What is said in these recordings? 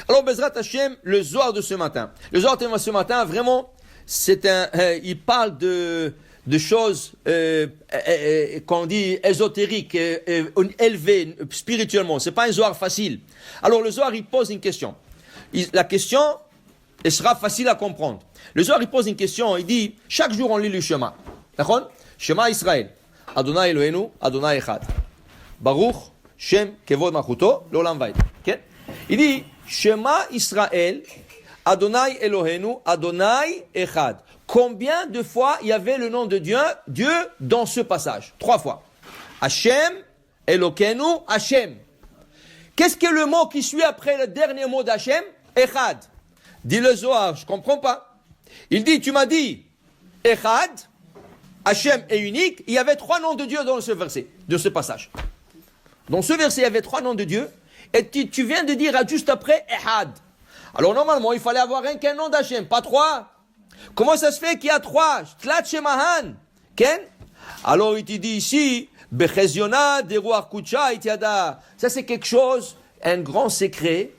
Alors, Bezrat Hashem, le Zohar de ce matin. Le Zohar de ce matin, vraiment, il parle de choses, qu'on dit ésotériques, élevées spirituellement. C'est pas un Zohar facile. Alors, le Zohar, il pose une question. La question, elle sera facile à comprendre. Le Zohar, il pose une question. Il dit, chaque jour, on lit le Shema. D'accord? Shema Israël. Adonai Eloheinu, Adonai Echad. Baruch, Shem, Kevod Malchuto, L'Olam Vaed. Okay? Il dit, Shema Israël, Adonai Eloheinu, Adonai Echad. Combien de fois il y avait le nom de Dieu dans ce passage? 3 fois. Hashem, Elokeinu, Hashem. Qu'est-ce que le mot qui suit après le dernier mot d'Hashem? Echad. Dit le Zohar, je ne comprends pas. Il dit, tu m'as dit, Echad, Hashem est unique, il y avait 3 noms de Dieu dans ce verset, de ce passage. Dans ce verset, il y avait 3 noms de Dieu, et tu viens de dire juste après, Echad. Alors normalement, il fallait avoir qu'un nom d'Hashem, pas 3. Comment ça se fait qu'il y a 3? Tlat Shemahan. Ken? Alors il te dit ici, Becheziona, Deruach Kucha, Itiada. Ça c'est quelque chose, un grand secret.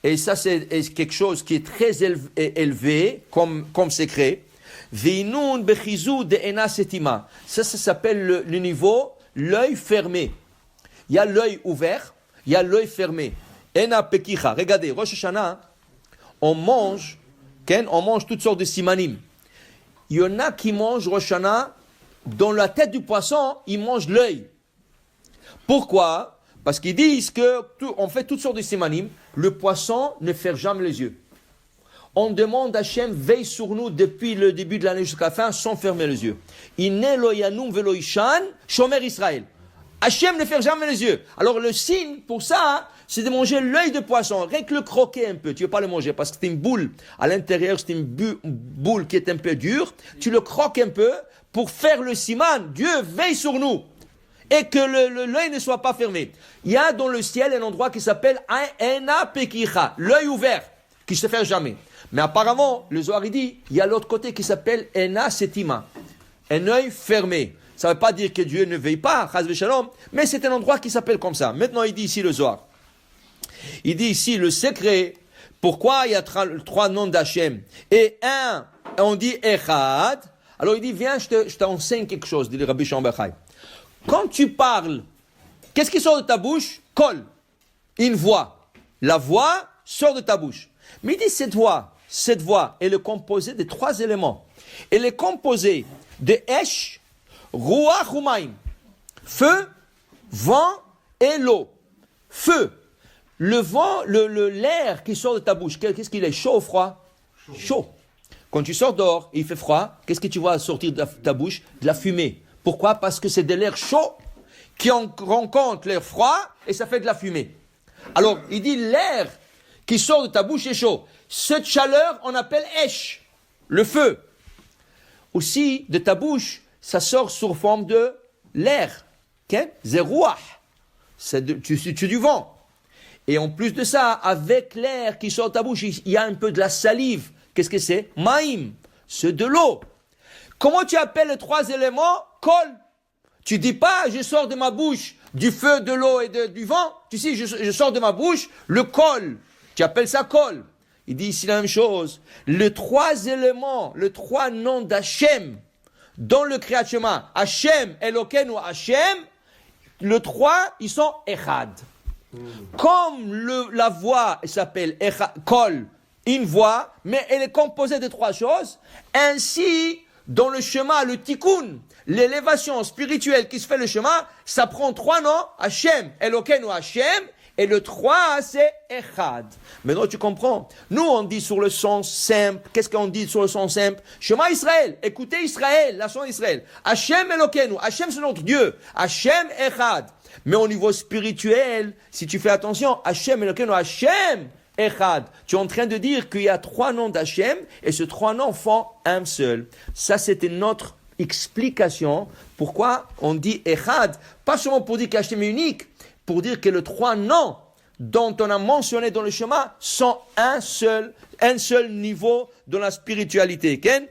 Et ça c'est quelque chose qui est très élevé comme secret. Veinun Bechizu de Ena Setima. Ça s'appelle le niveau, l'œil fermé. Il y a l'œil ouvert, il y a l'œil fermé. Ena Pekicha. Regardez, Rosh Hashanah, on mange toutes sortes de simanim. Il y en a qui mangent Rosh Hashanah, dans la tête du poisson, ils mangent l'œil. Pourquoi? Parce qu'ils disent qu'on fait toutes sortes de simanim, le poisson ne ferme jamais les yeux. On demande à Hachem, veille sur nous depuis le début de l'année jusqu'à la fin, sans fermer les yeux. Iné lo yanum velo ishan, shomer Israël. Hachem ne ferme jamais les yeux. Alors le signe pour ça, c'est de manger l'œil de poisson, rien que le croquer un peu. Tu ne veux pas le manger parce que c'est une boule. À l'intérieur, c'est une boule qui est un peu dure. Tu le croques un peu pour faire le siman. Dieu veille sur nous. Et que l'œil ne soit pas fermé. Il y a dans le ciel un endroit qui s'appelle Ena Pekicha, l'œil ouvert, qui ne se ferme jamais. Mais apparemment, le Zohar dit, il y a l'autre côté qui s'appelle Ena Setima, un œil fermé. Ça ne veut pas dire que Dieu ne veille pas, Chaz v'Shalom, mais c'est un endroit qui s'appelle comme ça. Maintenant, il dit ici le Zohar. Il dit ici le secret, pourquoi il y a 3 noms d'Hachem. Et on dit Echad. Alors il dit, viens, je t'enseigne quelque chose, dit le Rabbi Shimon bar Yochai. Quand tu parles, qu'est-ce qui sort de ta bouche? Kol, une voix. La voix sort de ta bouche. Mais il dit cette voix, elle est composée de 3 éléments. Elle est composée de Esh, Ruach Umayim. Feu, vent et l'eau. Feu. Le vent, l'air qui sort de ta bouche, qu'est-ce qu'il est? Chaud ou froid? Chaud. Quand tu sors dehors, il fait froid, qu'est-ce que tu vois sortir de ta bouche? De la fumée. Pourquoi? Parce que c'est de l'air chaud qui rencontre l'air froid et ça fait de la fumée. Alors, il dit l'air qui sort de ta bouche est chaud. Cette chaleur, on appelle Esh, le feu. Aussi, de ta bouche, ça sort sous forme de l'air. Okay? Zerouach. C'est du vent. Et en plus de ça, avec l'air qui sort de ta bouche, il y a un peu de la salive. Qu'est-ce que c'est? Maïm. C'est de l'eau. Comment tu appelles les 3 éléments? Kol. Tu dis pas, je sors de ma bouche du feu, de l'eau et du vent. Tu sais, je sors de ma bouche le kol. Tu appelles ça kol. Il dit ici la même chose. Les 3 éléments, les 3 noms d'Hachem dans le Kriyat Shema, Hachem, Elokeinu, Hachem, les 3, ils sont Echad. Comme la voix s'appelle Kol, une voix, mais elle est composée de 3 choses. Ainsi, dans le chemin, le tikkun, l'élévation spirituelle qui se fait le chemin, ça prend 3 noms, Hachem, Elokeinu, Hachem, et le 3, c'est Echad. Maintenant, tu comprends. Nous, on dit sur le sens simple. Qu'est-ce qu'on dit sur le sens simple? Shema Israël. Écoutez Israël, la son d'Israël. Hachem Elokeinu. Hachem, c'est notre Dieu. Hachem Echad. Mais au niveau spirituel, si tu fais attention, Hachem Elokeinu, Hachem Echad. Tu es en train de dire qu'il y a 3 noms d'Hachem et ces 3 noms font un seul. Ça, c'était notre explication. Pourquoi on dit Echad? Pas seulement pour dire qu'Hachem est unique, pour dire que les 3 noms dont on a mentionné dans le schéma sont un seul niveau dans la spiritualité. Ken?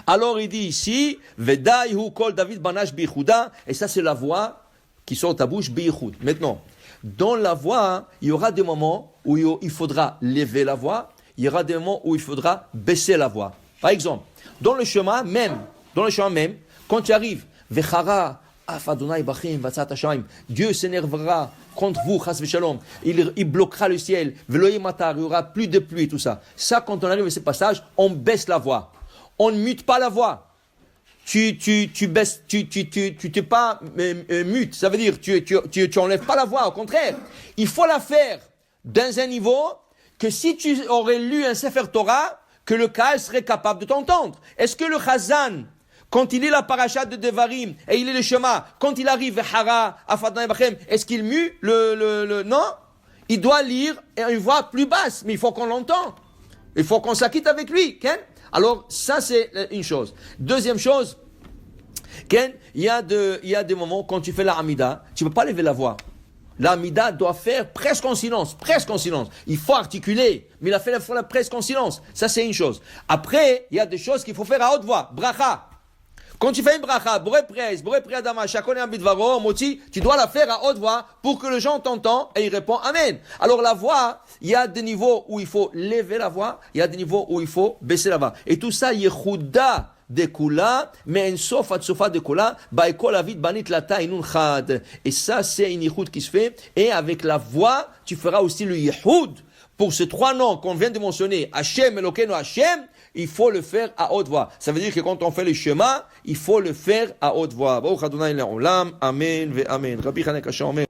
Alors il dit ici, Vedai hu kol David banash bichuda, et ça c'est la voix qui sort de ta bouche bichud. Maintenant, dans la voix, il y aura des moments où il faudra lever la voix, il y aura des moments où il faudra baisser la voix. Par exemple, dans le chemin même, quand tu arrives, Vechara, Dieu s'énervera contre vous, il bloquera le ciel, il n'y aura plus de pluie, tout ça. Ça, quand on arrive à ce passage, on baisse la voix. On ne mute pas la voix. Tu baisses, tu t'es pas mute. Ça veut dire, tu enlèves pas la voix. Au contraire, il faut la faire dans un niveau que si tu aurais lu un Sefer Torah, que le Kaal serait capable de t'entendre. Est-ce que le Chazan, quand il lit la paracha de Devarim et il lit le Shema, quand il arrive à Hara, à Fadna Bachem, est-ce qu'il mue non? Il doit lire une voix plus basse, mais il faut qu'on l'entende. Il faut qu'on s'acquitte avec lui. Ken? Alors, ça c'est une chose. Deuxième chose, Ken, il y a des moments quand tu fais la Hamida, tu ne peux pas lever la voix. La Hamida doit faire presque en silence. Il faut articuler, mais il a fait la fois presque en silence. Ça c'est une chose. Après, il y a des choses qu'il faut faire à haute voix. Bracha. Quand tu fais une bracha, Boré Adama, Shakone Ambidvaro, Moti, tu dois la faire à haute voix pour que le gens t'entendent et ils répondent Amen. Alors la voix, il y a des niveaux où il faut lever la voix, il y a des niveaux où il faut baisser la voix. Et tout ça, Yehuda de Kula, mais en sofa de Kula, Baikol Avid Banit Lata Inun Chad. Et ça, c'est une Yehud qui se fait. Et avec la voix, tu feras aussi le Yehud. Pour ces trois noms qu'on vient de mentionner, Hashem, Elokeinu, Hashem, il faut le faire à haute voix. Ça veut dire que quand on fait le schéma, il faut le faire à haute voix. Baruch Adonai Le'olam, Amen ve Amen. Rabbi Chaneka Omer.